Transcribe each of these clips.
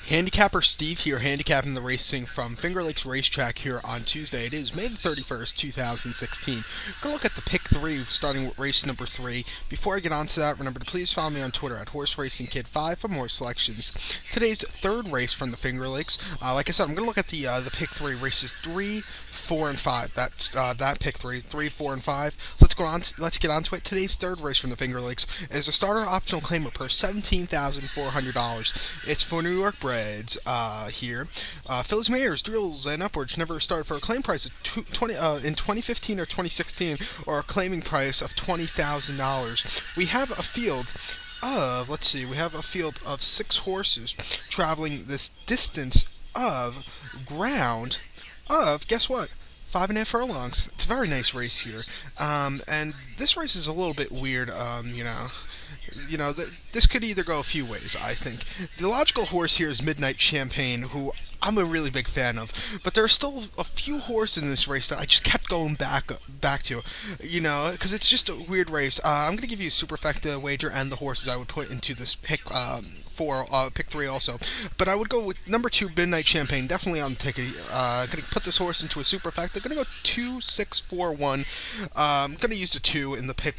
Handicapper Steve here, handicapping the racing from Finger Lakes Racetrack here on Tuesday. It is May the 31st, 2016. We're going to look at the pick three, starting with race number three. Before I get on to that, remember to please follow me on Twitter at HorseRacingKid5 for more selections. Today's third race from the Finger Lakes. Like I said, I'm going to look at the pick three, races 3, 4, and 5. That pick three, 3, 4, and 5. So let's get on to it. Today's third race from the Finger Lakes is a starter optional claimer per $17,400. It's for New York bred here. Phillies Mayors, Drills, and Upwards never started for a claim price of in 2015 or 2016, or a claiming price of $20,000. We have a field of 6 horses traveling this distance of ground of, guess what? 5.5 furlongs. It's a very nice race here. And this race is a little bit weird, this could either go a few ways, I think. The logical horse here is Midnight Champagne, who I'm a really big fan of, but there are still a few horses in this race that I just kept going back to, because it's just a weird race. I'm going to give you a superfecta wager and the horses I would put into this pick pick three also, but I would go with number 2, Midnight Champagne, definitely on the ticket. Going to put this horse into a superfecta. Going to go 2, 6, 4, 1. I'm going to use the 2 in the pick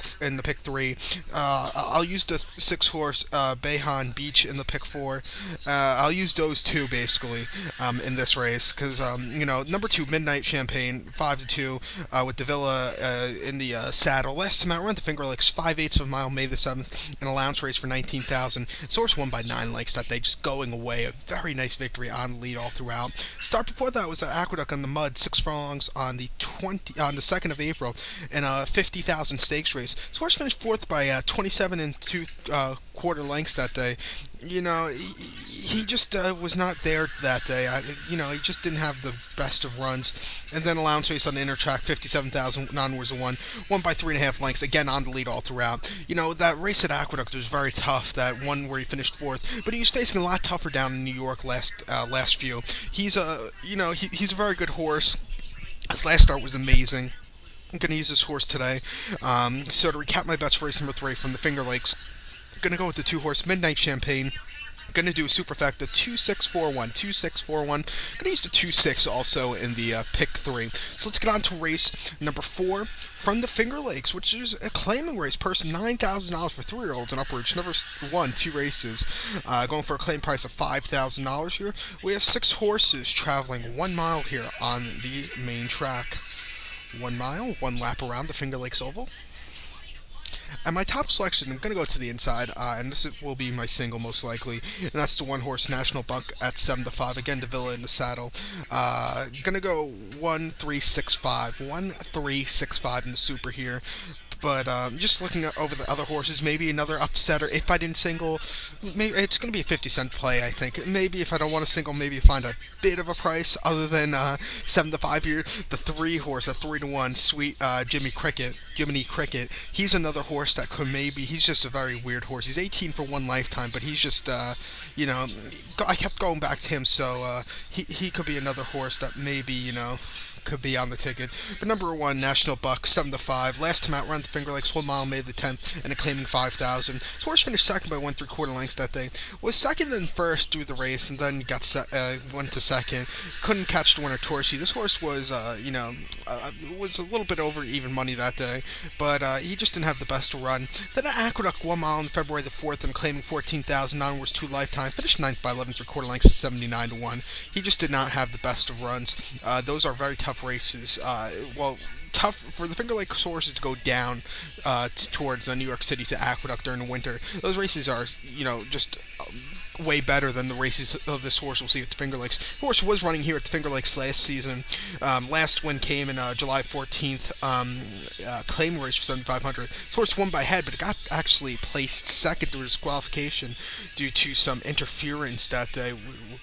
three. I'll use the 6 horse Bayhan Beach in the pick 4. I'll use those two basically in this race because number 2, Midnight Champagne, 5-2 with Davila in the saddle. Last time out, we're at the Finger Lakes, 5/8 of a mile, May the 7th, an allowance race for 19,000. Source won by 9 lengths that day, just going away. A very nice victory on the lead all throughout. Start before that was the Aqueduct on the mud, 6 furlongs on the 2nd of April in a 50,000 stakes race. Source finished 4th by 27 and 2 quarter lengths that day. He just was not there that day. He just didn't have the best of runs. And then allowance race on the inner track, 57,000 non-wars of won by 3.5 lengths, again on the lead all throughout. That race at Aqueduct was very tough, that one where he finished 4th, but he was facing a lot tougher down in New York last few. He's a very good horse. His last start was amazing. I'm going to use this horse today. So to recap my bets for race number 3 from the Finger Lakes, I'm going to go with the 2 horse Midnight Champagne. I'm going to do a superfecta 2-6-4-1. 2-6-4-1. I'm going to use the 2-6 also in the pick 3. So let's get on to race number 4 from the Finger Lakes, which is a claiming race, purse $9,000 for 3-year-olds and upwards. Never won 2 races. Going for a claim price of $5,000 here. We have 6 horses traveling 1 mile here on the main track. 1 mile, 1 lap around the Finger Lakes Oval. And my top selection, I'm going to go to the inside, and this will be my single most likely, and that's the 1 horse National Buck at 7-5. Again, Davila in the saddle. Going to go 1-3-6-5. 1-3-6-5 in the super here. But just looking over the other horses, maybe another upsetter. If I didn't single, maybe it's going to be a 50-cent play, I think. Maybe if I don't want to single, maybe find a bit of a price other than 7-5 here. The 3 horse at 3-1, Sweet Jiminy Cricket. He's another horse that could maybe. He's just a very weird horse. He's 18 for 1 lifetime, but he's just I kept going back to him, so he could be another horse that maybe could be on the ticket. But number 1, National Buck, 7-5. Last time out, around the Finger Lakes, 1 mile, May the 10th, and a claiming 5,000. So horse finished second by 1 3/4 lengths that day. Was second and first through the race, and then went to second. Couldn't catch the winner, Torchy. This horse was, was a little bit over even money that day, but he just didn't have the best run. Then at Aqueduct, 1 mile on February the 4th, and claiming 14,000 onwards 2 lifetime. Finished 9th by 11 3/4 lengths at 79-1. He just did not have the best of runs. Those are very tough races. Tough for the Finger Lakes horses to go down towards New York City to Aqueduct during the winter. Those races are, just way better than the races of this horse we'll see at the Finger Lakes. The horse was running here at the Finger Lakes last season. Last win came in July 14th, claim race for 7,500. This horse won by head, but it got actually placed second through disqualification due to some interference that day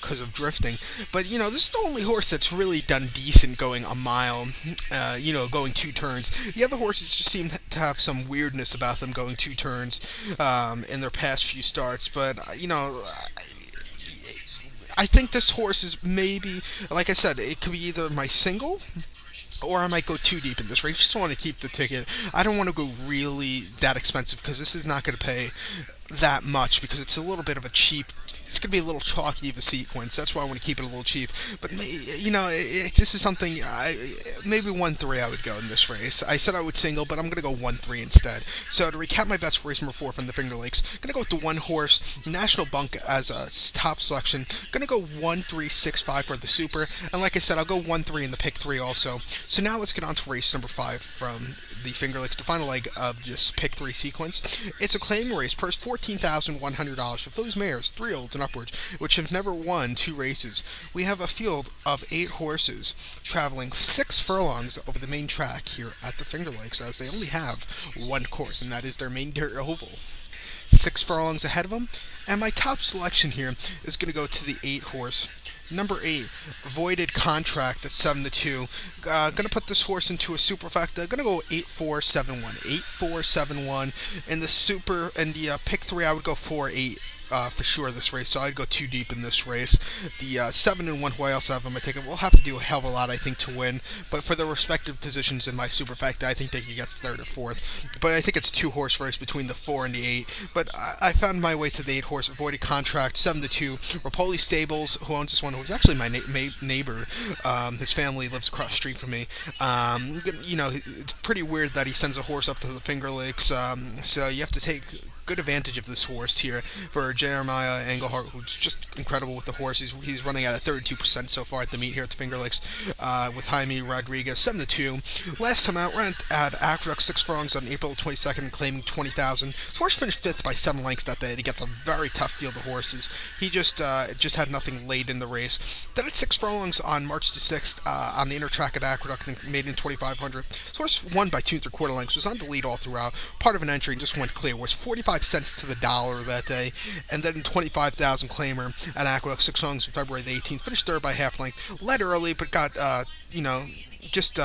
because of drifting. But, this is the only horse that's really done decent going a mile, going 2 turns. The other horses just seem to have some weirdness about them going 2 turns in their past few starts. But, I think this horse is maybe, like I said, it could be either my single or I might go too deep in this race. Just want to keep the ticket. I don't want to go really that expensive because this is not going to pay that much because it's a little bit of a cheap. It's going to be a little chalky of a sequence. That's why I want to keep it a little cheap. But this is something. Maybe 1-3 I would go in this race. I said I would single, but I'm going to go 1-3 instead. So to recap my bets for race number 4 from the Finger Lakes, going to go with the one horse National Bunk as a top selection. Going to go 1-3-6-5 for the Super, and like I said, I'll go 1-3 in the pick 3 also. So now let's get on to race number 5 from the Finger Lakes, the final leg of this pick 3 sequence. It's a claim race, purse $14,100 for fillies, mares, 3-year-olds and upwards, which have never won 2 races. We have a field of 8 horses traveling 6 furlongs over the main track here at the Finger Lakes, as they only have one course, and that is their main dirt oval. 6 furlongs ahead of them, and my top selection here is going to go to the 8 horse. Number 8, Voided Contract at 7-2. Gonna put this horse into a superfecta. Gonna go 8-4-7-1. 8-4-7-1. In the super, and the pick 3, I would go 4-8. For sure this race, so I'd go too deep in this race. The 7-1, who I also have on my ticket, will have to do a hell of a lot, I think, to win. But for the respective positions in my superfecta, I think that he gets 3rd or 4th. But I think it's 2-horse race between the 4 and the 8. But I found my way to the 8 horse, Avoided Contract, 7-2. Rapoli Stables, who owns this one, who's actually my neighbor. His family lives across the street from me. It's pretty weird that he sends a horse up to the Finger Lakes. So you have to take good advantage of this horse here for Jeremiah Engelhart, who's just incredible with the horse. He's running at a 32% so far at the meet here at the Finger Lakes with Jaime Rodriguez, 7-2. Last time out, went at Aqueduct 6 furlongs on April 22nd, claiming 20,000. This horse finished 5th by 7 lengths that day, and he gets a very tough field of horses. He just had nothing laid in the race. Then at 6 furlongs on March the 6th on the inner track at Aqueduct and made in 2,500. This horse won by 2 3/4 lengths, was on the lead all throughout, part of an entry, and just went clear. Was 45 cents to the dollar that day, and then 25,000 claimer at Aqueduct 6 furlongs on February the 18th. Finished 3rd by half length. Led early, but got just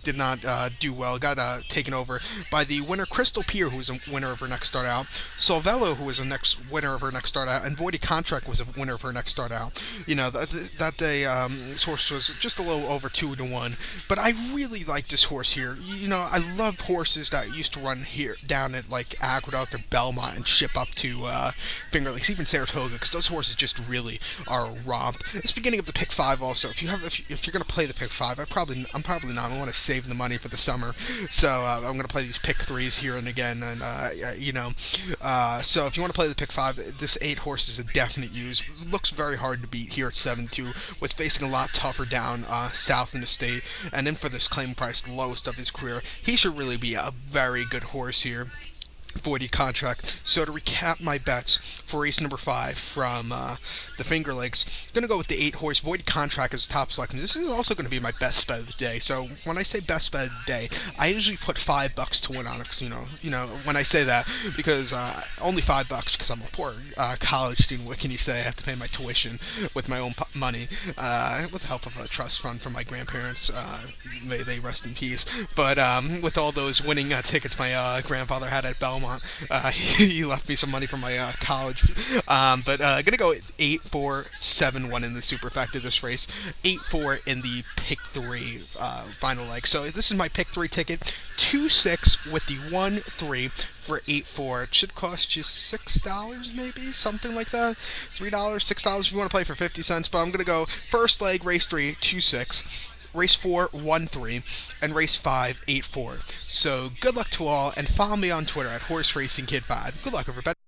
did not do well. Got taken over by the winner Crystal Pier, who was a winner of her next start out. Solvello, who was a next winner of her next start out, and Voided Contract was a winner of her next start out. That day, this horse was just a little over 2-1. But I really like this horse here. I love horses that used to run here down at like Aqueduct or Belmont and ship up to Finger Lakes, even Saratoga, because those horses just really are a romp. It's beginning of the pick 5 also. If you're gonna play the pick 5, I'm probably not. I want to save the money for the summer, so I'm going to play these pick 3s here and again, and so if you want to play the pick 5, this 8 horse is a definite use. Looks very hard to beat here at 7-2. Was facing a lot tougher down south in the state, and then for this claim price, the lowest of his career, he should really be a very good horse here. Voided Contract. So to recap my bets for race number 5 from the Finger Lakes, I'm going to go with the 8 horse Voided Contract as top selection. This is also going to be my best bet of the day. So when I say best bet of the day, I usually put $5 to win on it. Cause, when I say that, because only $5 because I'm a poor college student. What can you say? I have to pay my tuition with my own money, with the help of a trust fund from my grandparents. May they rest in peace. But with all those winning tickets my grandfather had at Belmont. He left me some money from my college. But gonna go 8-4-7-1 in the superfecta this race. 8-4 in the pick 3 final leg. So this is my pick 3 ticket. 2-6 with the 1-3 for 8-4. It should cost you $6 maybe, something like that. $3, $6 if you want to play for 50 cents. But I'm gonna go first leg, race 3, 2-6. Race 4, 1-3, and race 5, 8-4. So good luck to all, and follow me on Twitter at HorseRacingKid5. Good luck, everybody.